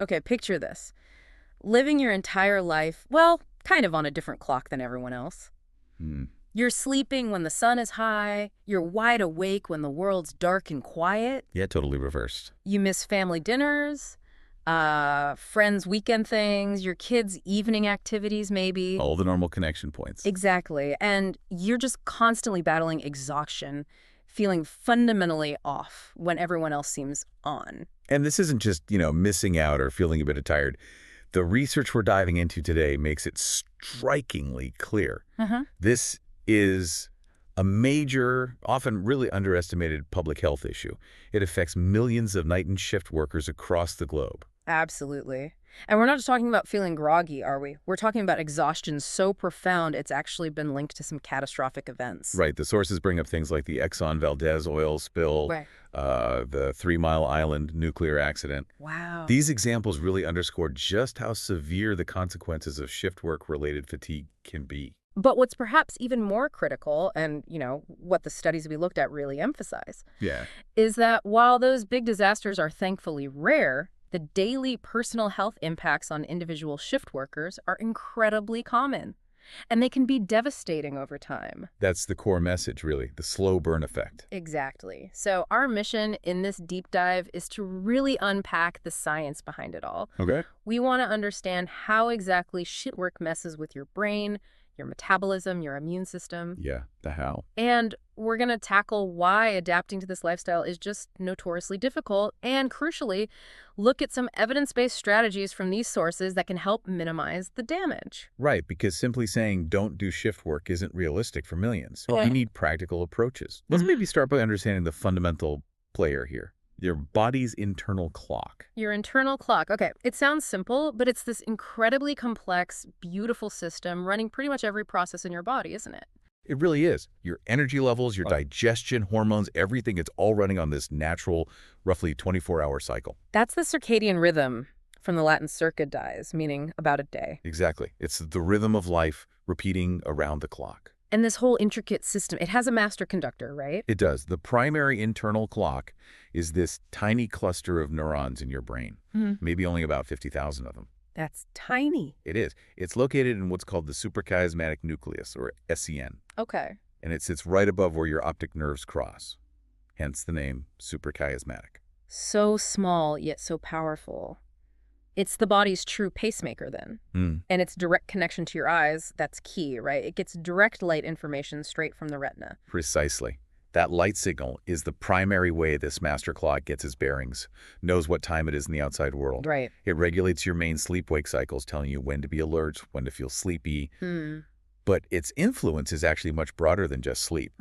Okay, picture this. Living your entire life, well, kind of on a different clock than everyone else. Hmm. You're sleeping when the sun is high. You're wide awake when the world's dark and quiet. Yeah, totally reversed. You miss family dinners, friends' weekend things, your kids' evening activities, maybe. All the normal connection points. Exactly. And you're just constantly battling exhaustion, feeling fundamentally off when everyone else seems on. And this isn't just, missing out or feeling a bit tired. The research we're diving into today makes it strikingly clear. Uh-huh. This is a major, often really underestimated public health issue. It affects millions of night and shift workers across the globe. Absolutely. And we're not just talking about feeling groggy, are we? We're talking about exhaustion so profound it's actually been linked to some catastrophic events. Right, the sources bring up things like the Exxon Valdez oil spill, Right. the 3 Mile Island nuclear accident. Wow. These examples really underscore just how severe the consequences of shift work-related fatigue can be. But what's perhaps even more critical, and, what the studies we looked at really emphasize, Yeah. is that while those big disasters are thankfully rare, the daily personal health impacts on individual shift workers are incredibly common, and they can be devastating over time. That's the core message, really, the slow burn effect. Exactly. So our mission in this deep dive is to really unpack the science behind it all. Okay. We want to understand how exactly shift work messes with your brain, your metabolism, your immune system. Yeah, the how. And we're going to tackle why adapting to this lifestyle is just notoriously difficult and, crucially, look at some evidence-based strategies from these sources that can help minimize the damage. Right, because simply saying don't do shift work isn't realistic for millions. Yeah. You need practical approaches. Let's maybe start by understanding the fundamental player here, your body's internal clock. Your internal clock. Okay, it sounds simple, but it's this incredibly complex, beautiful system running pretty much every process in your body, isn't it? It really is. Your energy levels, your digestion, hormones, everything, it's all running on this natural, roughly 24-hour cycle. That's the circadian rhythm from the Latin circa-dies, meaning about a day. Exactly. It's the rhythm of life repeating around the clock. And this whole intricate system, it has a master conductor, right? It does. The primary internal clock is this tiny cluster of neurons in your brain, maybe only about 50,000 of them. That's tiny. It is. It's located in what's called the suprachiasmatic nucleus, or SCN, Okay. and it sits right above where your optic nerves cross, hence the name suprachiasmatic. So small, yet so powerful. It's the body's true pacemaker then. Mm, And its direct connection to your eyes, that's key, right? It gets direct light information straight from the retina. precisely. That light signal is the primary way this master clock gets its bearings, knows what time it is in the outside world. Right. It regulates your main sleep-wake cycles, telling you when to be alert, when to feel sleepy. Hmm. But its influence is actually much broader than just sleep.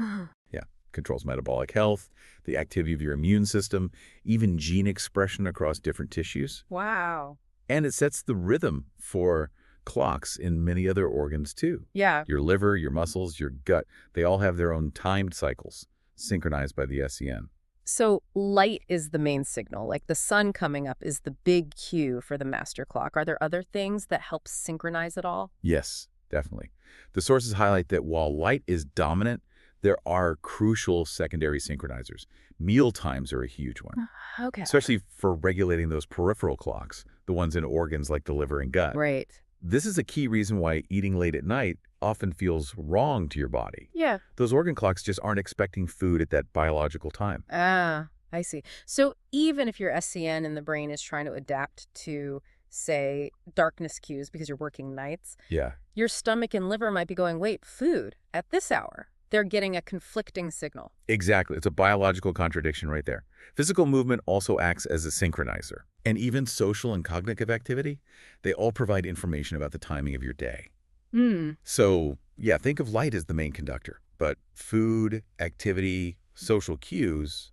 Yeah, controls metabolic health, the activity of your immune system, even gene expression across different tissues. Wow. And it sets the rhythm for clocks in many other organs too. Yeah. Your liver, your muscles, your gut, they all have their own timed cycles, synchronized by the SCN. So light is the main signal, like the sun coming up is the big cue for the master clock. Are there other things that help synchronize it all? Yes, definitely. The sources highlight that while light is dominant, there are crucial secondary synchronizers. Meal times are a huge one, Okay. especially for regulating those peripheral clocks, the ones in organs like the liver and gut. Right. This is a key reason why eating late at night often feels wrong to your body. Yeah. Those organ clocks just aren't expecting food at that biological time. Ah, I see. So even if your SCN in the brain is trying to adapt to, say, darkness cues because you're working nights, Yeah, your stomach and liver might be going, wait, food at this hour. They're getting a conflicting signal. exactly. It's a biological contradiction right there. Physical movement also acts as a synchronizer. And even social and cognitive activity, they all provide information about the timing of your day. Hmm. So, yeah, think of light as the main conductor. But food, activity, social cues,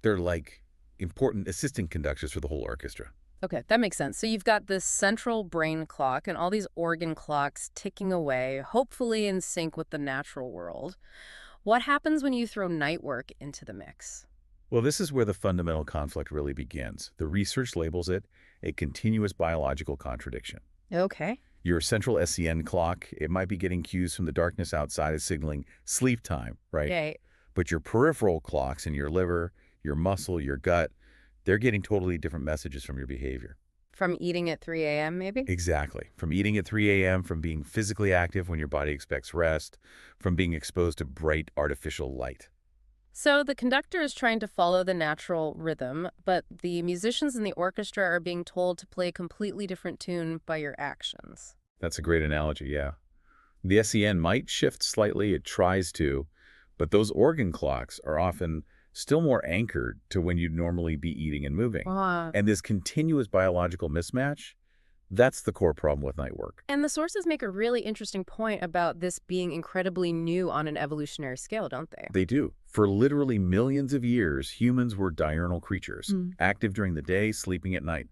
they're like important assistant conductors for the whole orchestra. Okay, that makes sense. So you've got this central brain clock and all these organ clocks ticking away, hopefully in sync with the natural world. What happens when you throw night work into the mix? Well, this is where the fundamental conflict really begins. The research labels it a continuous biological contradiction. Okay. Your central SCN clock, it might be getting cues from the darkness outside as signaling sleep time, right? Okay. But your peripheral clocks in your liver, your muscle, your gut, they're getting totally different messages from your behavior. From eating at 3 a.m., maybe? Exactly. From eating at 3 a.m., from being physically active when your body expects rest, from being exposed to bright artificial light. So the conductor is trying to follow the natural rhythm, but the musicians in the orchestra are being told to play a completely different tune by your actions. That's a great analogy, yeah. The SEN might shift slightly, it tries to, but those organ clocks are often still more anchored to when you'd normally be eating and moving. Ah. And this continuous biological mismatch, that's the core problem with night work. And the sources make a really interesting point about this being incredibly new on an evolutionary scale, don't they? They do. For literally millions of years, humans were diurnal creatures, active during the day, sleeping at night.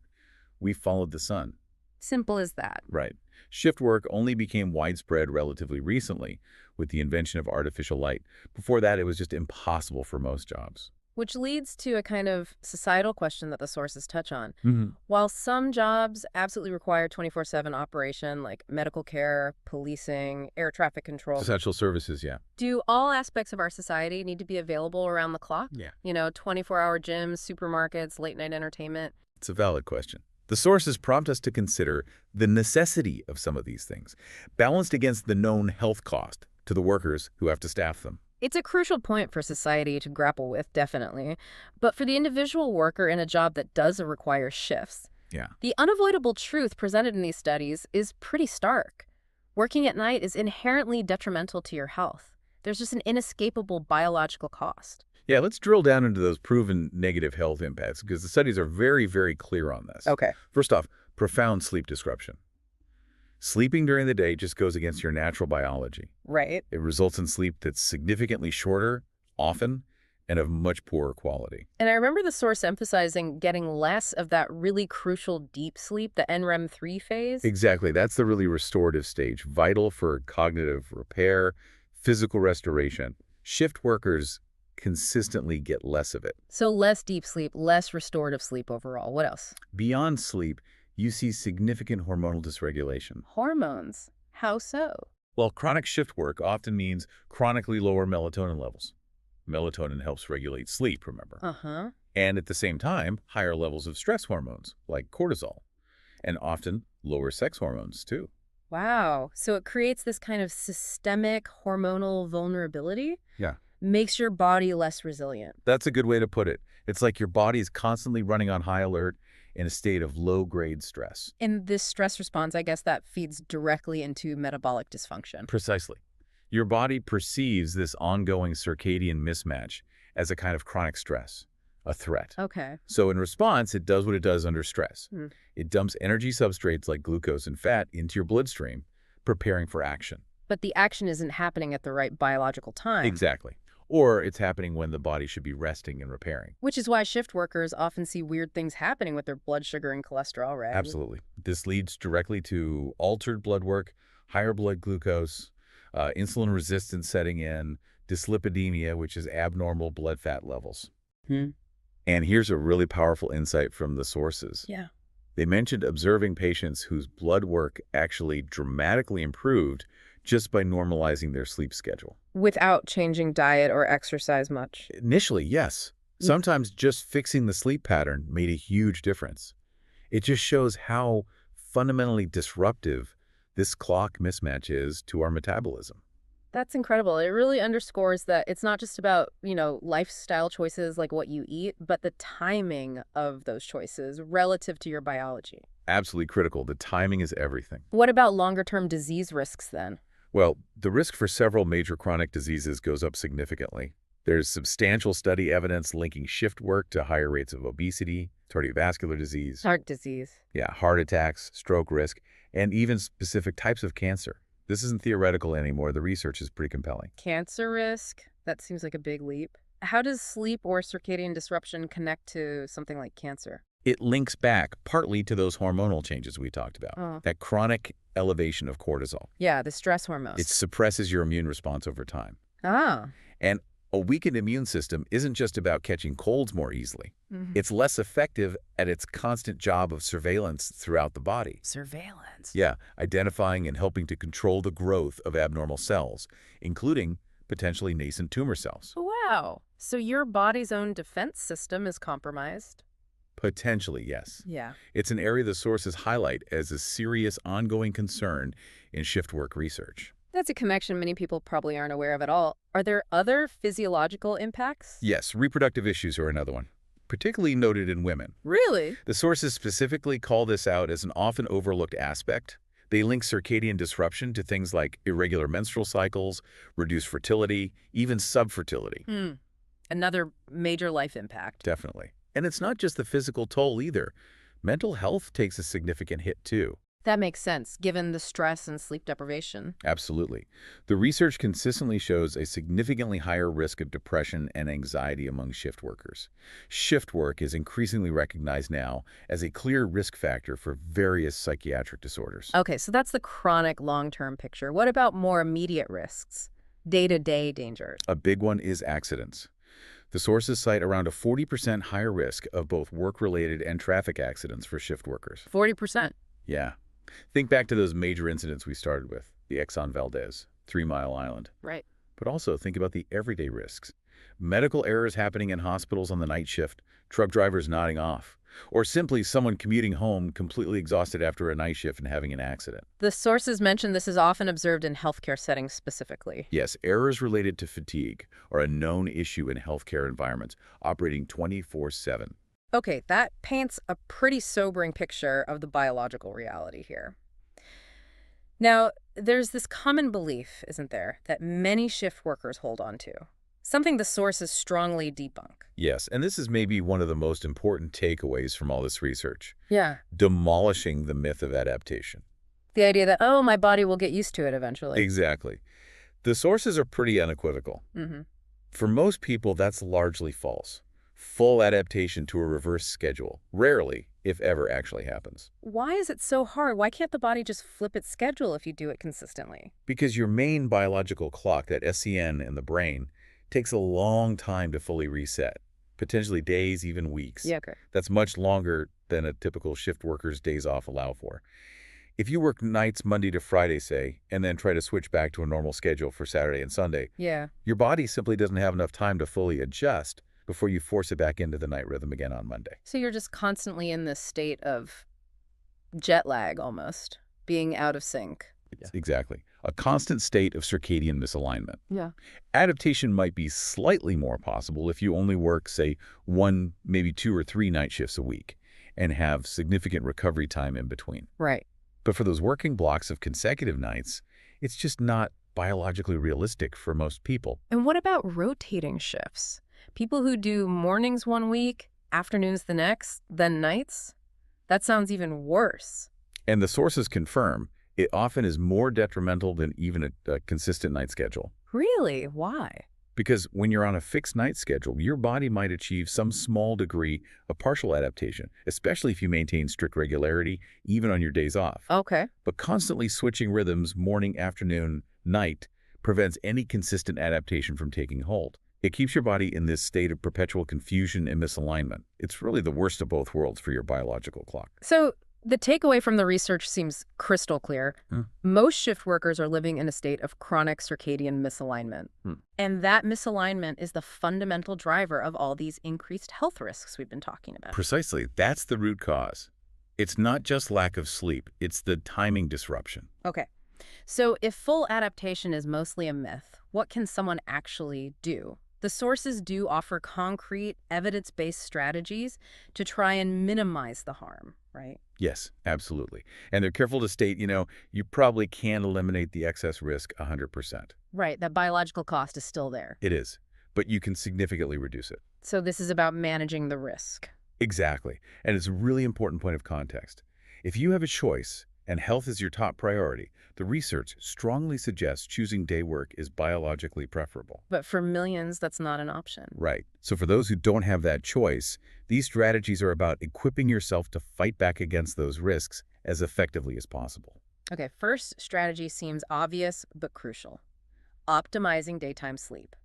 We followed the sun. Simple as that. Right. Shift work only became widespread relatively recently with the invention of artificial light. Before that, it was just impossible for most jobs. Which leads to a kind of societal question that the sources touch on. Mm-hmm. While some jobs absolutely require 24/7 operation, like medical care, policing, air traffic control, Essential services, yeah. do all aspects of our society need to be available around the clock? Yeah. 24-hour gyms, supermarkets, late-night entertainment? It's a valid question. The sources prompt us to consider the necessity of some of these things, balanced against the known health cost to the workers who have to staff them. It's a crucial point for society to grapple with, definitely. But for the individual worker in a job that does require shifts, Yeah. the unavoidable truth presented in these studies is pretty stark. Working at night is inherently detrimental to your health. There's just an inescapable biological cost. Yeah, let's drill down into those proven negative health impacts because the studies are very, very clear on this. Okay. First off, profound sleep disruption. Sleeping during the day just goes against your natural biology. Right. It results in sleep that's significantly shorter, often, and of much poorer quality. And I remember the source emphasizing getting less of that really crucial deep sleep, the NREM-3 phase. Exactly. That's the really restorative stage, vital for cognitive repair, physical restoration. Shift workers consistently get less of it. So less deep sleep, less restorative sleep overall. What else? Beyond sleep, you see significant hormonal dysregulation. Hormones. How so? Well, chronic shift work often means chronically lower melatonin levels. Melatonin helps regulate sleep, remember? Uh-huh. And at the same time, higher levels of stress hormones, like cortisol, and often lower sex hormones, too. Wow. So it creates this kind of systemic hormonal vulnerability? Yeah. Makes your body less resilient. That's a good way to put it. It's like your body is constantly running on high alert in a state of low-grade stress. And this stress response, I guess that feeds directly into metabolic dysfunction. Precisely. Your body perceives this ongoing circadian mismatch as a kind of chronic stress, a threat. Okay. So in response, it does what it does under stress. Hmm. It dumps energy substrates like glucose and fat into your bloodstream, preparing for action. But the action isn't happening at the right biological time. Exactly. Or it's happening when the body should be resting and repairing. Which is why shift workers often see weird things happening with their blood sugar and cholesterol, right? Absolutely. This leads directly to altered blood work, higher blood glucose, insulin resistance setting in, dyslipidemia, which is abnormal blood fat levels. Hmm. And here's a really powerful insight from the sources. Yeah. They mentioned observing patients whose blood work actually dramatically improved just by normalizing their sleep schedule. Without changing diet or exercise much. Initially, yes. Sometimes just fixing the sleep pattern made a huge difference. It just shows how fundamentally disruptive this clock mismatch is to our metabolism. That's incredible. It really underscores that it's not just about, lifestyle choices like what you eat, but the timing of those choices relative to your biology. Absolutely critical. The timing is everything. What about longer-term disease risks then? Well, the risk for several major chronic diseases goes up significantly. There's substantial study evidence linking shift work to higher rates of obesity, cardiovascular disease, Heart disease. heart attacks, stroke risk, and even specific types of cancer. This isn't theoretical anymore. The research is pretty compelling. Cancer risk? That seems like a big leap. How does sleep or circadian disruption connect to something like cancer? It links back partly to those hormonal changes we talked about, Oh. that chronic elevation of cortisol. Yeah, the stress hormones. It suppresses your immune response over time. Ah. And a weakened immune system isn't just about catching colds more easily. Mhm. It's less effective at its constant job of surveillance throughout the body. Surveillance. Yeah, identifying and helping to control the growth of abnormal cells, including potentially nascent tumor cells. Wow. So your body's own defense system is compromised? Potentially, yes. Yeah. It's an area the sources highlight as a serious ongoing concern in shift work research. That's a connection many people probably aren't aware of at all. Are there other physiological impacts? Yes, reproductive issues are another one, particularly noted in women. Really? The sources specifically call this out as an often overlooked aspect. They link circadian disruption to things like irregular menstrual cycles, reduced fertility, even subfertility. Hmm. Another major life impact. Definitely. And it's not just the physical toll either. Mental health takes a significant hit too. That makes sense, given the stress and sleep deprivation. Absolutely. The research consistently shows a significantly higher risk of depression and anxiety among shift workers. Shift work is increasingly recognized now as a clear risk factor for various psychiatric disorders. Okay, so that's the chronic long-term picture. What about more immediate risks? Day-to-day dangers. A big one is accidents. The sources cite around a 40% higher risk of both work-related and traffic accidents for shift workers. 40%. Yeah. Think back to those major incidents we started with, the Exxon Valdez, 3 Mile Island. Right. But also think about the everyday risks. Medical errors happening in hospitals on the night shift, truck drivers nodding off, or simply someone commuting home completely exhausted after a night shift and having an accident. The sources mention this is often observed in healthcare settings specifically. Yes, errors related to fatigue are a known issue in healthcare environments, operating 24/7. Okay, that paints a pretty sobering picture of the biological reality here. Now, there's this common belief, isn't there, that many shift workers hold on to. Something the sources strongly debunk. Yes, and this is maybe one of the most important takeaways from all this research, Yeah. demolishing the myth of adaptation. The idea that, oh, my body will get used to it eventually. Exactly. The sources are pretty unequivocal. Mm-hmm. For most people, that's largely false. Full adaptation to a reverse schedule rarely, if ever, actually happens. Why is it so hard? Why can't the body just flip its schedule if you do it consistently? Because your main biological clock, that SCN in the brain, takes a long time to fully reset, potentially days, even weeks. Yeah, okay. That's much longer than a typical shift worker's days off allow for. If you work nights Monday to Friday, say, and then try to switch back to a normal schedule for Saturday and Sunday, Yeah. your body simply doesn't have enough time to fully adjust before you force it back into the night rhythm again on Monday. So you're just constantly in this state of jet lag almost, being out of sync. Yeah. Exactly. A constant state of circadian misalignment. Yeah. Adaptation might be slightly more possible if you only work, say, 1, maybe 2 or 3 night shifts a week and have significant recovery time in between. Right. But for those working blocks of consecutive nights, it's just not biologically realistic for most people. And what about rotating shifts? People who do mornings one week, afternoons the next, then nights? That sounds even worse. And the sources confirm it often is more detrimental than even a consistent night schedule. Really? Why? Because when you're on a fixed night schedule, your body might achieve some small degree of partial adaptation, especially if you maintain strict regularity, even on your days off. Okay. But constantly switching rhythms, morning, afternoon, night, prevents any consistent adaptation from taking hold. It keeps your body in this state of perpetual confusion and misalignment. It's really the worst of both worlds for your biological clock. So the takeaway from the research seems crystal clear. Most shift workers are living in a state of chronic circadian misalignment. And that misalignment is the fundamental driver of all these increased health risks we've been talking about. Precisely. That's the root cause. It's not just lack of sleep. It's the timing disruption. Okay. So if full adaptation is mostly a myth, what can someone actually do? The sources do offer concrete, evidence-based strategies to try and minimize the harm, right? Yes, absolutely. And they're careful to state, you probably can't eliminate the excess risk 100%. Right, that biological cost is still there. It is, but you can significantly reduce it. So this is about managing the risk. Exactly. And it's a really important point of context. If you have a choice and health is your top priority, the research strongly suggests choosing day work is biologically preferable. But for millions, that's not an option. Right. So for those who don't have that choice, these strategies are about equipping yourself to fight back against those risks as effectively as possible. Okay, first strategy seems obvious but crucial. Optimizing daytime sleep.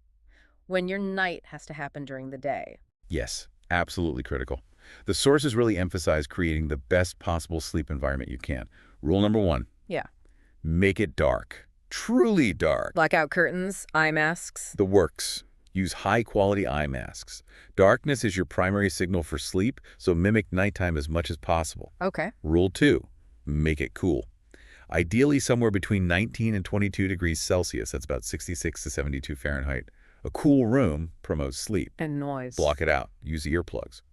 When your night has to happen during the day. Yes, absolutely critical. The sources really emphasize creating the best possible sleep environment you can. Rule number 1. Yeah. Make it dark. Truly dark. Blackout curtains, eye masks. The works. Use high-quality eye masks. Darkness is your primary signal for sleep, so mimic nighttime as much as possible. Okay. Rule 2. Make it cool. Ideally somewhere between 19 and 22 degrees Celsius, that's about 66 to 72 Fahrenheit. A cool room promotes sleep. And noise. Block it out. Use earplugs.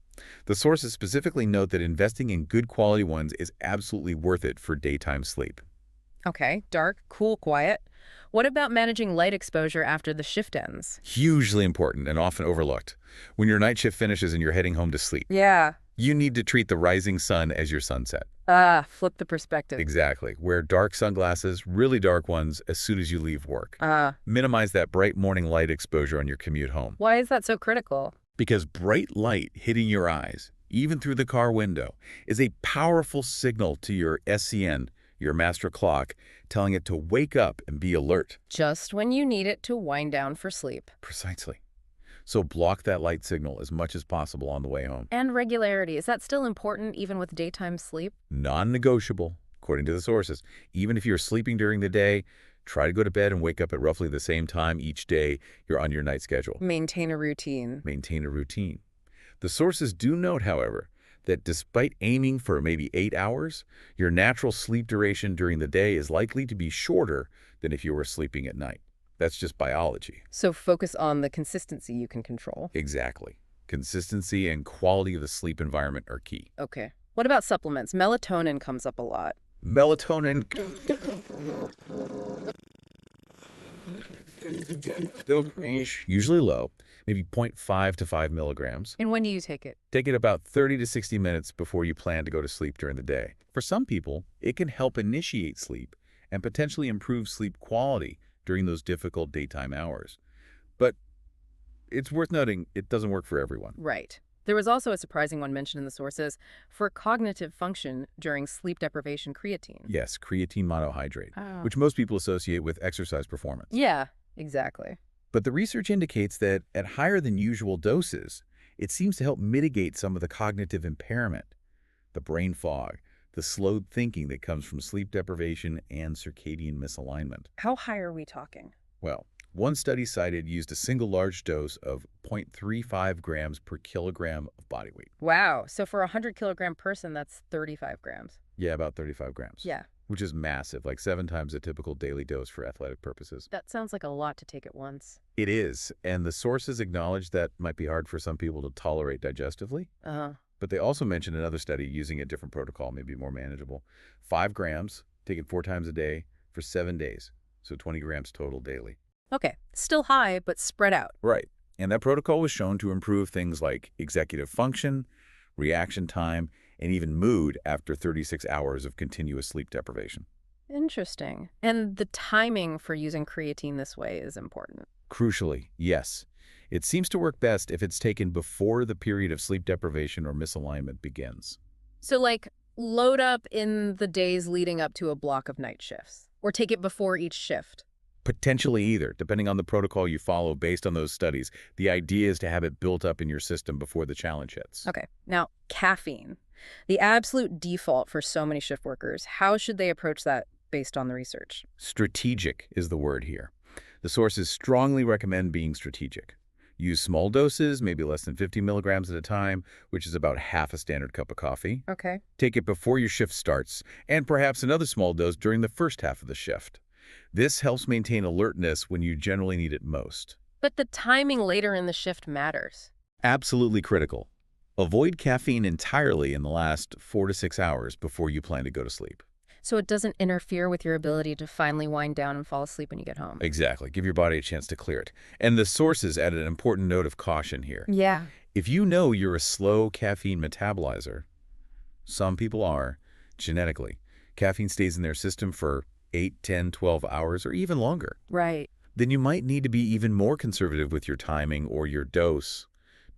The sources specifically note that investing in good quality ones is absolutely worth it for daytime sleep. Okay, dark, cool, quiet. What about managing light exposure after the shift ends? Hugely important and often overlooked. When your night shift finishes and you're heading home to sleep, Yeah. you need to treat the rising sun as your sunset. Flip the perspective. Exactly. Wear dark sunglasses, really dark ones, as soon as you leave work. Minimize that bright morning light exposure on your commute home. Why is that so critical? Because bright light hitting your eyes, even through the car window, is a powerful signal to your SCN, your master clock, telling it to wake up and be alert. Just when you need it to wind down for sleep. Precisely. So block that light signal as much as possible on the way home. And regularity, is that still important even with daytime sleep? Non-negotiable, according to the sources. Even if you're sleeping during the day, try to go to bed and wake up at roughly the same time each day you're on your night schedule. Maintain a routine. Maintain a routine. The sources do note, however, that despite aiming for maybe 8 hours, your natural sleep duration during the day is likely to be shorter than if you were sleeping at night. That's just biology. So focus on the consistency you can control. Exactly. Consistency and quality of the sleep environment are key. Okay. What about supplements? Melatonin comes up a lot. Melatonin usually low, maybe 0.5 to 5 milligrams. And when do you take it? Take it about 30 to 60 minutes before you plan to go to sleep during the day. For some people, it can help initiate sleep and potentially improve sleep quality during those difficult daytime hours. But it's worth noting it doesn't work for everyone. Right. There was also a surprising one mentioned in the sources for cognitive function during sleep deprivation: creatine. Yes, creatine monohydrate, which most people associate with exercise performance. Yeah, exactly. But the research indicates that at higher than usual doses, it seems to help mitigate some of the cognitive impairment, the brain fog, the slowed thinking that comes from sleep deprivation and circadian misalignment. How high are we talking? Well, one study cited used a single large dose of 0.35 grams per kilogram of body weight. Wow. So for a 100-kilogram person, that's 35 grams. Yeah, about 35 grams. Yeah. Which is massive, like 7 times a typical daily dose for athletic purposes. That sounds like a lot to take at once. It is, and the sources acknowledge that might be hard for some people to tolerate digestively. But they also mentioned another study using a different protocol, maybe more manageable. 5 grams, taken 4 times a day for 7 days, so 20 grams total daily. Okay, still high, but spread out. Right, and that protocol was shown to improve things like executive function, reaction time, and even mood after 36 hours of continuous sleep deprivation. Interesting. And the timing for using creatine this way is important. Crucially, yes. It seems to work best if it's taken before the period of sleep deprivation or misalignment begins. So like load up in the days leading up to a block of night shifts, or take it before each shift. Potentially either, depending on the protocol you follow based on those studies. The idea is to have it built up in your system before the challenge hits. Okay, now caffeine. The absolute default for so many shift workers. How should they approach that based on the research? Strategic is the word here. The sources strongly recommend being strategic. Use small doses, maybe less than 50 milligrams at a time, which is about half a standard cup of coffee. Okay. Take it before your shift starts, and perhaps another small dose during the first half of the shift. This helps maintain alertness when you generally need it most. But the timing later in the shift matters. Absolutely critical. Avoid caffeine entirely in the last 4 to 6 hours before you plan to go to sleep. So it doesn't interfere with your ability to finally wind down and fall asleep when you get home. Exactly. Give your body a chance to clear it. And the sources added an important note of caution here. Yeah. If you know you're a slow caffeine metabolizer, some people are, genetically, caffeine stays in their system for 8, 10, 12 hours or even longer. Right. Then you might need to be even more conservative with your timing or your dose,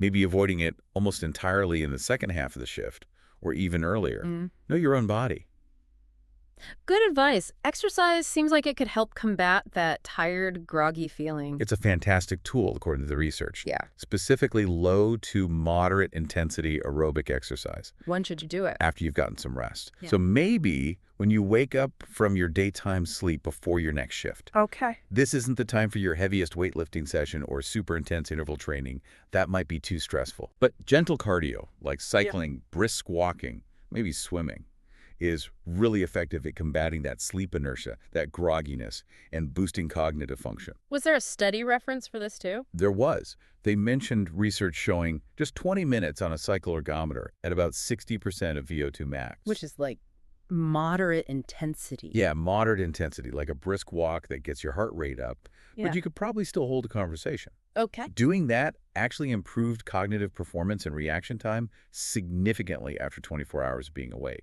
maybe avoiding it almost entirely in the second half of the shift or even earlier. Know your own body. Good advice. Exercise seems like it could help combat that tired, groggy feeling. It's a fantastic tool, according to the research. Yeah. Specifically, low to moderate intensity aerobic exercise When should you do it? after you've gotten some rest. Yeah. So maybe when you wake up from your daytime sleep before your next shift. Okay. This isn't the time for your heaviest weightlifting session or super intense interval training. That might be too stressful. But gentle cardio, like cycling, brisk walking, maybe swimming, is really effective at combating that sleep inertia, that grogginess, and boosting cognitive function. Was there a study reference for this too? There was. They mentioned research showing just 20 minutes on a cycle ergometer at about 60% of VO2 max. Which is like moderate intensity. Yeah, moderate intensity, like a brisk walk that gets your heart rate up, Yeah. but you could probably still hold a conversation. Okay. Doing that actually improved cognitive performance and reaction time significantly after 24 hours of being awake.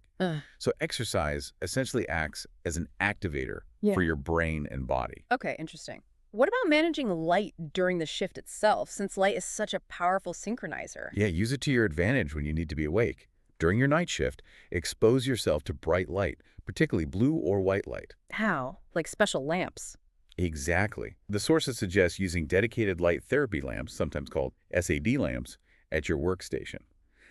So exercise essentially acts as an activator Yeah. for your brain and body. Okay, interesting. What about managing light during the shift itself, since light is such a powerful synchronizer? Yeah, use it to your advantage when you need to be awake. During your night shift, expose yourself to bright light, particularly blue or white light. How? Like special lamps? Exactly. The sources suggest using dedicated light therapy lamps, sometimes called SAD lamps, at your workstation.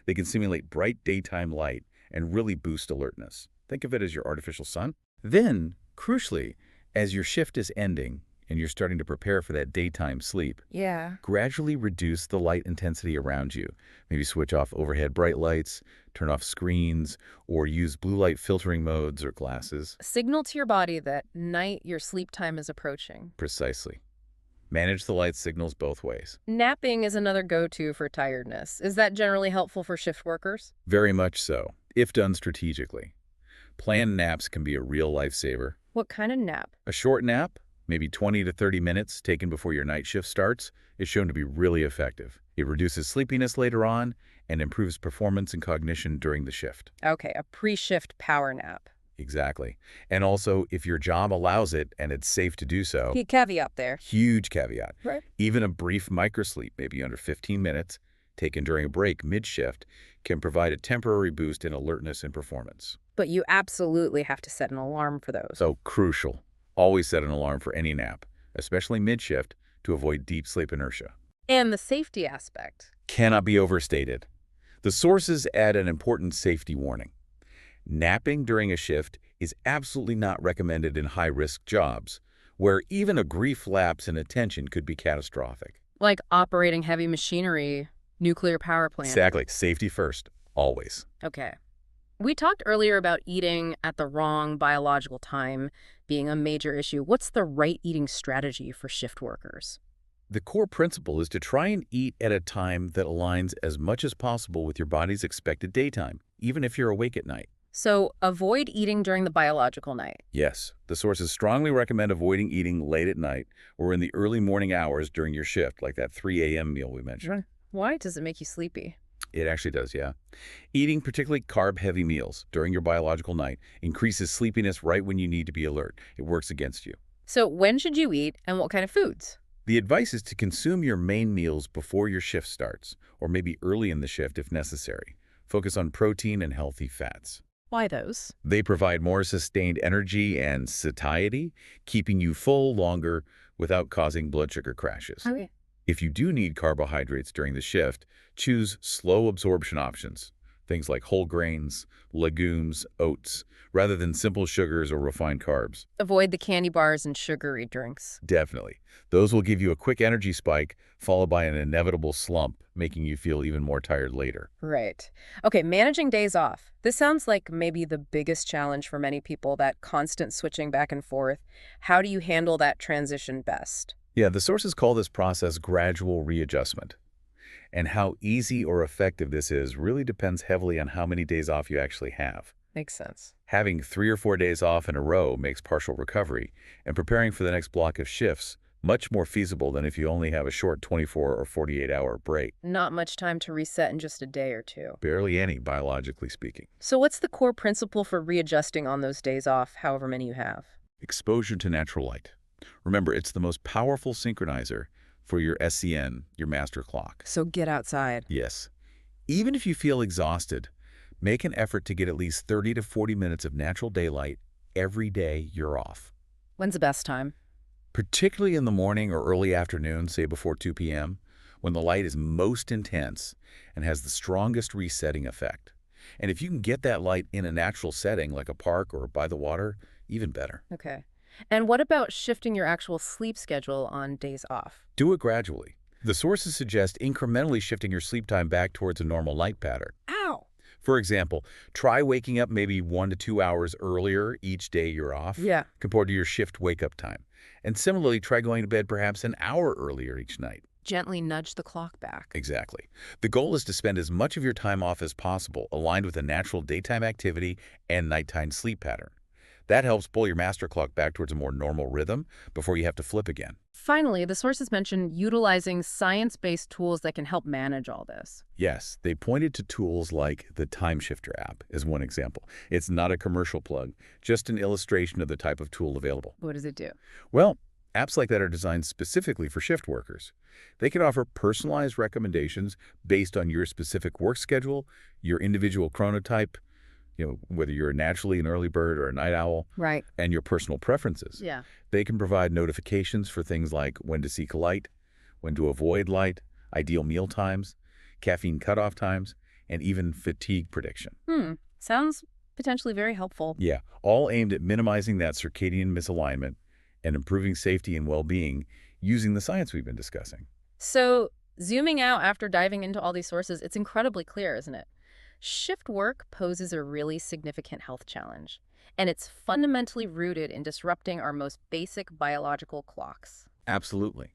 They can simulate bright daytime light and really boost alertness. Think of it as your artificial sun. Then, crucially, as your shift is ending and you're starting to prepare for that daytime sleep, Yeah. gradually reduce the light intensity around you. Maybe switch off overhead bright lights, turn off screens, or use blue light filtering modes or glasses. Signal to your body that night your sleep time is approaching. Precisely. Manage the light signals both ways. Napping is another go-to for tiredness. Is that generally helpful for shift workers? Very much so, if done strategically. Planned naps can be a real lifesaver. What kind of nap? A short nap, maybe 20 to 30 minutes taken before your night shift starts, is shown to be really effective. It reduces sleepiness later on and improves performance and cognition during the shift. Okay, a pre-shift power nap. Exactly. And also, if your job allows it and it's safe to do so, Caveat there. huge caveat, Right. even a brief microsleep, maybe under 15 minutes, taken during a break mid-shift, can provide a temporary boost in alertness and performance. But you absolutely have to set an alarm for those. So crucial. Always set an alarm for any nap, especially mid-shift, to avoid deep sleep inertia. And the safety aspect. Cannot be overstated. The sources add an important safety warning. Napping during a shift is absolutely not recommended in high-risk jobs, where even a brief lapse in attention could be catastrophic. Like operating heavy machinery, nuclear power plant. Exactly. Safety first, always. Okay. We talked earlier about eating at the wrong biological time being a major issue. What's the right eating strategy for shift workers? The core principle is to try and eat at a time that aligns as much as possible with your body's expected daytime, even if you're awake at night. So avoid eating during the biological night. Yes, the sources strongly recommend avoiding eating late at night or in the early morning hours during your shift, like that 3 a.m. meal we mentioned. Why does it make you sleepy? It actually does, yeah. Eating particularly carb-heavy meals during your biological night increases sleepiness right when you need to be alert. It works against you. So when should you eat and what kind of foods? The advice is to consume your main meals before your shift starts, or maybe early in the shift if necessary. Focus on protein and healthy fats. Why those? They provide more sustained energy and satiety, keeping you full longer without causing blood sugar crashes. Okay. If you do need carbohydrates during the shift, choose slow absorption options, things like whole grains, legumes, oats, rather than simple sugars or refined carbs. Avoid the candy bars and sugary drinks. Definitely. Those will give you a quick energy spike, followed by an inevitable slump, making you feel even more tired later. Right. Okay, managing days off. This sounds like maybe the biggest challenge for many people, that constant switching back and forth. How do you handle that transition best? Yeah, the sources call this process gradual readjustment. And how easy or effective this is really depends heavily on how many days off you actually have. Makes sense. Having 3 or 4 days off in a row makes partial recovery, and preparing for the next block of shifts much more feasible than if you only have a short 24 or 48-hour break. Not much time to reset in just a day or two. Barely any, biologically speaking. So what's the core principle for readjusting on those days off, however many you have? Exposure to natural light. Remember, it's the most powerful synchronizer for your SCN, your master clock. So get outside. Yes. Even if you feel exhausted, make an effort to get at least 30 to 40 minutes of natural daylight every day you're off. When's the best time? Particularly in the morning or early afternoon, say before 2 p.m., when the light is most intense and has the strongest resetting effect. And if you can get that light in a natural setting like a park or by the water, even better. Okay. And what about shifting your actual sleep schedule on days off? Do it gradually. The sources suggest incrementally shifting your sleep time back towards a normal light pattern. Ow! For example, try waking up maybe 1 to 2 hours earlier each day you're off Yeah. compared to your shift wake-up time. And similarly, try going to bed perhaps an hour earlier each night. Gently nudge the clock back. Exactly. The goal is to spend as much of your time off as possible, aligned with a natural daytime activity and nighttime sleep pattern. That helps pull your master clock back towards a more normal rhythm before you have to flip again. Finally, the sources mention utilizing science-based tools that can help manage all this. Yes, they pointed to tools like the Time Shifter app as one example. It's not a commercial plug, just an illustration of the type of tool available. What does it do? Well, apps like that are designed specifically for shift workers. They can offer personalized recommendations based on your specific work schedule, your individual chronotype, whether you're naturally an early bird or a night owl, Right. and your personal preferences. Yeah. They can provide notifications for things like when to seek light, when to avoid light, ideal meal times, caffeine cutoff times, and even fatigue prediction. Sounds potentially very helpful. Yeah, all aimed at minimizing that circadian misalignment and improving safety and well-being using the science we've been discussing. So, zooming out after diving into all these sources, it's incredibly clear, isn't it? Shift work poses a really significant health challenge, and it's fundamentally rooted in disrupting our most basic biological clocks. Absolutely.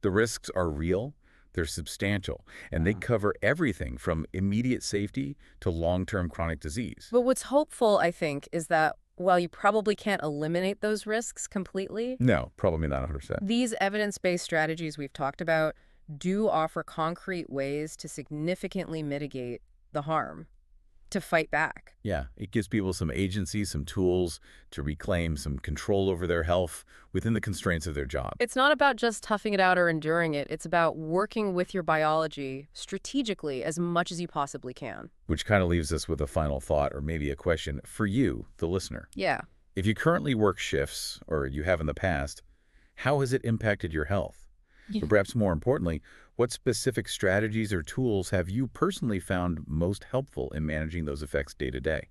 The risks are real, they're substantial, and they Wow. cover everything from immediate safety to long-term chronic disease. But what's hopeful, I think, is that while you probably can't eliminate those risks completely, No, probably not 100%. these evidence-based strategies we've talked about do offer concrete ways to significantly mitigate the harm, to fight back. Yeah, it gives people some agency, some tools to reclaim some control over their health within the constraints of their job. It's not about just toughing it out or enduring it. It's about working with your biology strategically as much as you possibly can. Which kind of leaves us with a final thought or maybe a question for you, the listener. Yeah. If you currently work shifts, or you have in the past, how has it impacted your health? Or perhaps more importantly, what specific strategies or tools have you personally found most helpful in managing those effects day to day?